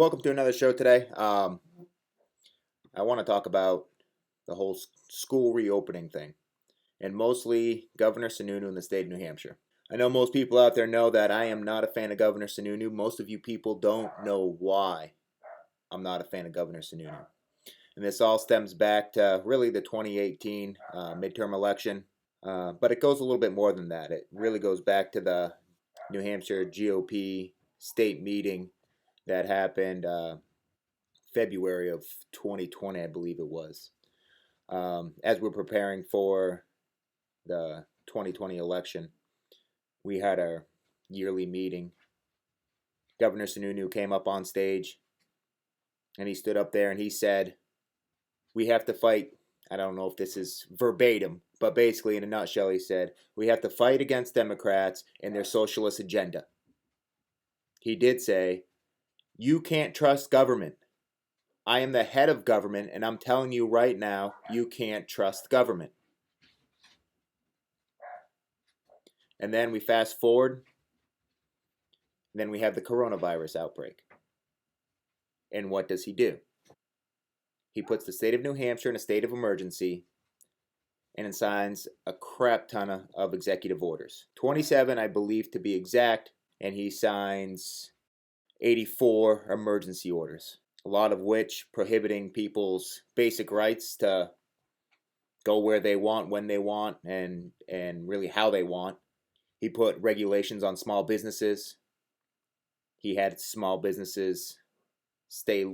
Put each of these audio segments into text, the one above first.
welcome to another show today. I want to talk about the whole school reopening thing, and mostly Governor Sununu in the state of New Hampshire. I know most people out there know that I am not a fan of Governor Sununu. Most of you people don't know why I'm not a fan of Governor Sununu. And this all stems back to really the 2018 midterm election, but it goes a little bit more than that. It really goes back to the New Hampshire GOP state meeting that happened February of 2020, I believe it was. As we're preparing for the 2020 election, we had our yearly meeting. Governor Sununu came up on stage, and he stood up there and he said, we have to fight. I don't know if this is verbatim, but basically in a nutshell, he said, we have to fight against Democrats and their socialist agenda. He did say, you can't trust government. I am the head of government, and I'm telling you right now, you can't trust government. And then we fast forward, and then we have the coronavirus outbreak. And what does he do? He puts the state of New Hampshire in a state of emergency and signs a crap ton of executive orders. 27, I believe, to be exact, and he signs 84 emergency orders, a lot of which prohibiting people's basic rights to go where they want, when they want, and really how they want. He put regulations on small businesses. He had small businesses stay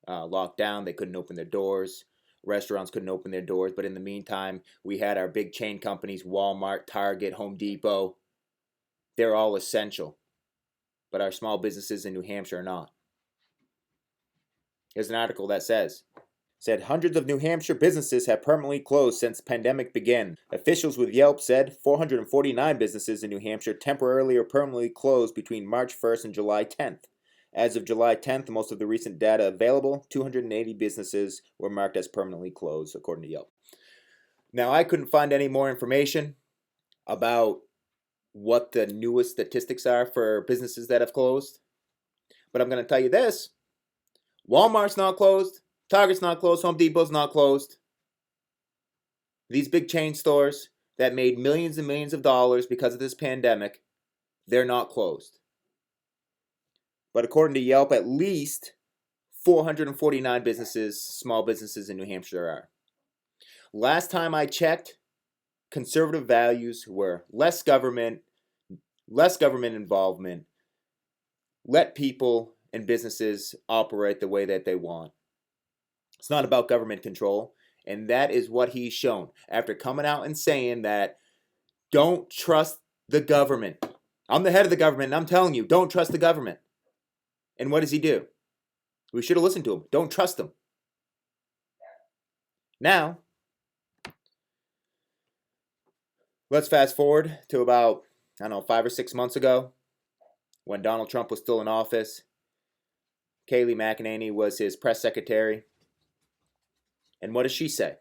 locked down. They couldn't open their doors. Restaurants couldn't open their doors. But in the meantime, we had our big chain companies, Walmart, Target, Home Depot. They're all essential. But our small businesses in New Hampshire are not. Here's an article that said hundreds of New Hampshire businesses have permanently closed since the pandemic began. Officials with Yelp said 449 businesses in New Hampshire temporarily or permanently closed between March 1st and July 10th. As of July 10th, most of the recent data available, 280 businesses were marked as permanently closed, according to Yelp. Now, I couldn't find any more information about what the newest statistics are for businesses that have closed. But I'm going to tell you this. Walmart's not closed. Target's not closed. Home Depot's not closed. These big chain stores that made millions and millions of dollars because of this pandemic, they're not closed. But according to Yelp, at least 449 businesses, small businesses in New Hampshire are. Last time I checked, conservative values were less government involvement, let people and businesses operate the way that they want. It's not about government control, and that is what he's shown. After coming out and saying that, don't trust the government. I'm the head of the government, and I'm telling you, don't trust the government. And what does he do? We should have listened to him. Don't trust him. Now, let's fast forward to about, 5 or 6 months ago, when Donald Trump was still in office. Kayleigh McEnany was his press secretary. And what does she say?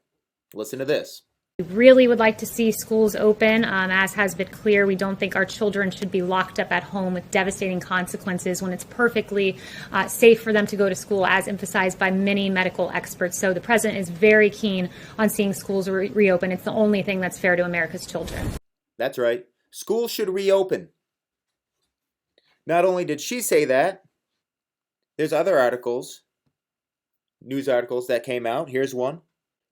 Listen to this. We really would like to see schools open. As has been clear, we don't think our children should be locked up at home with devastating consequences when it's perfectly safe for them to go to school, as emphasized by many medical experts. So the president is very keen on seeing schools reopen. It's the only thing that's fair to America's children. That's right. Schools should reopen. Not only did she say that, there's other articles, news articles that came out. Here's one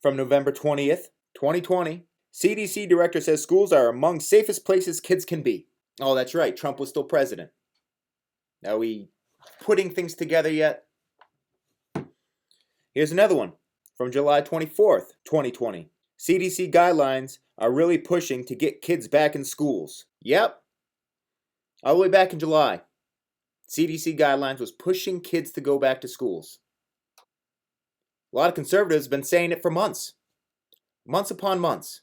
from November 20th. 2020, CDC director says schools are among safest places kids can be. Oh, that's right. Trump was still president. Are we putting things together yet? Here's another one from July 24th, 2020. CDC guidelines are really pushing to get kids back in schools. Yep. All the way back in July, CDC guidelines was pushing kids to go back to schools. A lot of conservatives have been saying it for months. Months upon months.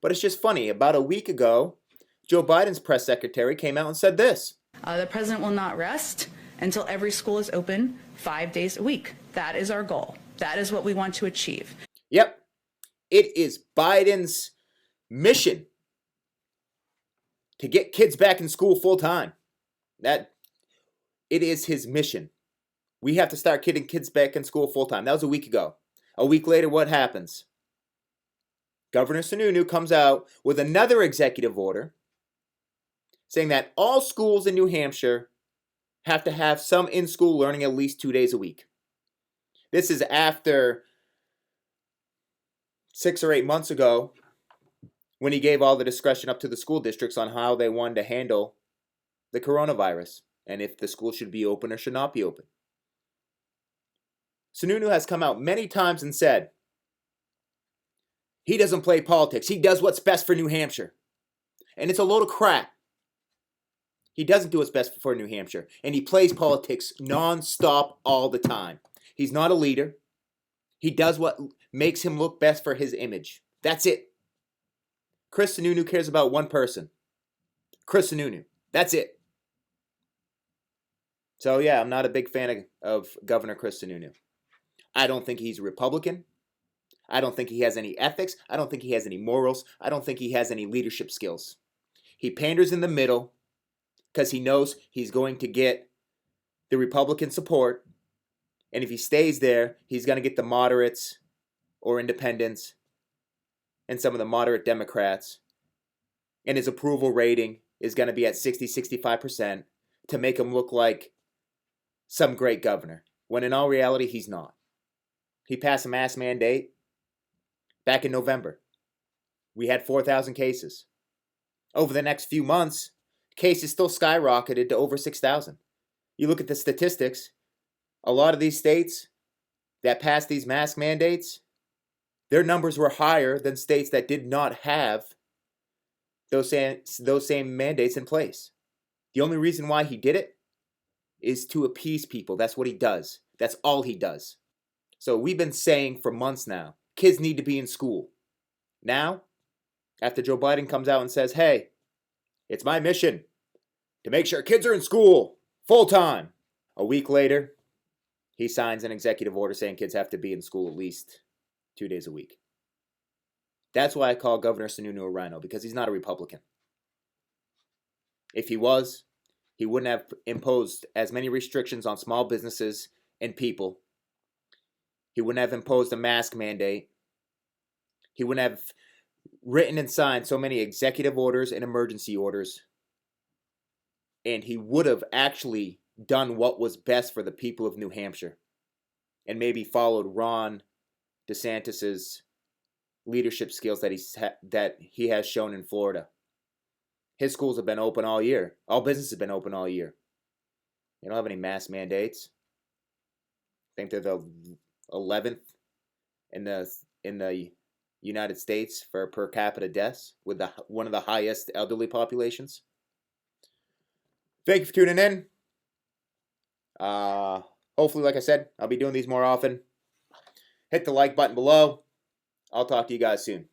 But it's just funny. About a week ago, Joe Biden's press secretary came out and said this. The president will not rest until every school is open 5 days a week. That is our goal. That is what we want to achieve. Yep. It is Biden's mission to get kids back in school full time. That it is his mission. We have to start getting kids back in school full time. That was a week ago. A week later, what happens? Governor Sununu comes out with another executive order saying that all schools in New Hampshire have to have some in-school learning at least 2 days a week. This is after 6 or 8 months ago when he gave all the discretion up to the school districts on how they wanted to handle the coronavirus and if the school should be open or should not be open. Sununu has come out many times and said he doesn't play politics. He does what's best for New Hampshire. And it's a load of crap. He doesn't do what's best for New Hampshire. And he plays politics nonstop all the time. He's not a leader. He does what makes him look best for his image. That's it. Chris Sununu cares about one person. Chris Sununu. That's it. So yeah, I'm not a big fan of Governor Chris Sununu. I don't think he's a Republican. I don't think he has any ethics. I don't think he has any morals. I don't think he has any leadership skills. He panders in the middle because he knows he's going to get the Republican support. And if he stays there, he's going to get the moderates or independents and some of the moderate Democrats. And his approval rating is going to be at 60-65% to make him look like some great governor, when in all reality, he's not. He passed a mask mandate back in November. We had 4,000 cases. Over the next few months, cases still skyrocketed to over 6,000. You look at the statistics, a lot of these states that passed these mask mandates, their numbers were higher than states that did not have those same mandates in place. The only reason why he did it is to appease people. That's what he does. That's all he does. So we've been saying for months now, kids need to be in school. Now, after Joe Biden comes out and says, hey, it's my mission to make sure kids are in school full time. A week later, he signs an executive order saying kids have to be in school at least 2 days a week. That's why I call Governor Sununu a rhino, because he's not a Republican. If he was, he wouldn't have imposed as many restrictions on small businesses and people. He wouldn't have imposed a mask mandate. He wouldn't have written and signed so many executive orders and emergency orders. And he would have actually done what was best for the people of New Hampshire and maybe followed Ron DeSantis's leadership skills that he has shown in Florida. His schools have been open all year. All businesses have been open all year. They don't have any mask mandates. I think they're the 11th in the United States for per capita deaths, with one of the highest elderly populations. Thank you for tuning in. Hopefully, like I said, I'll be doing these more often. Hit the like button below. I'll talk to you guys soon.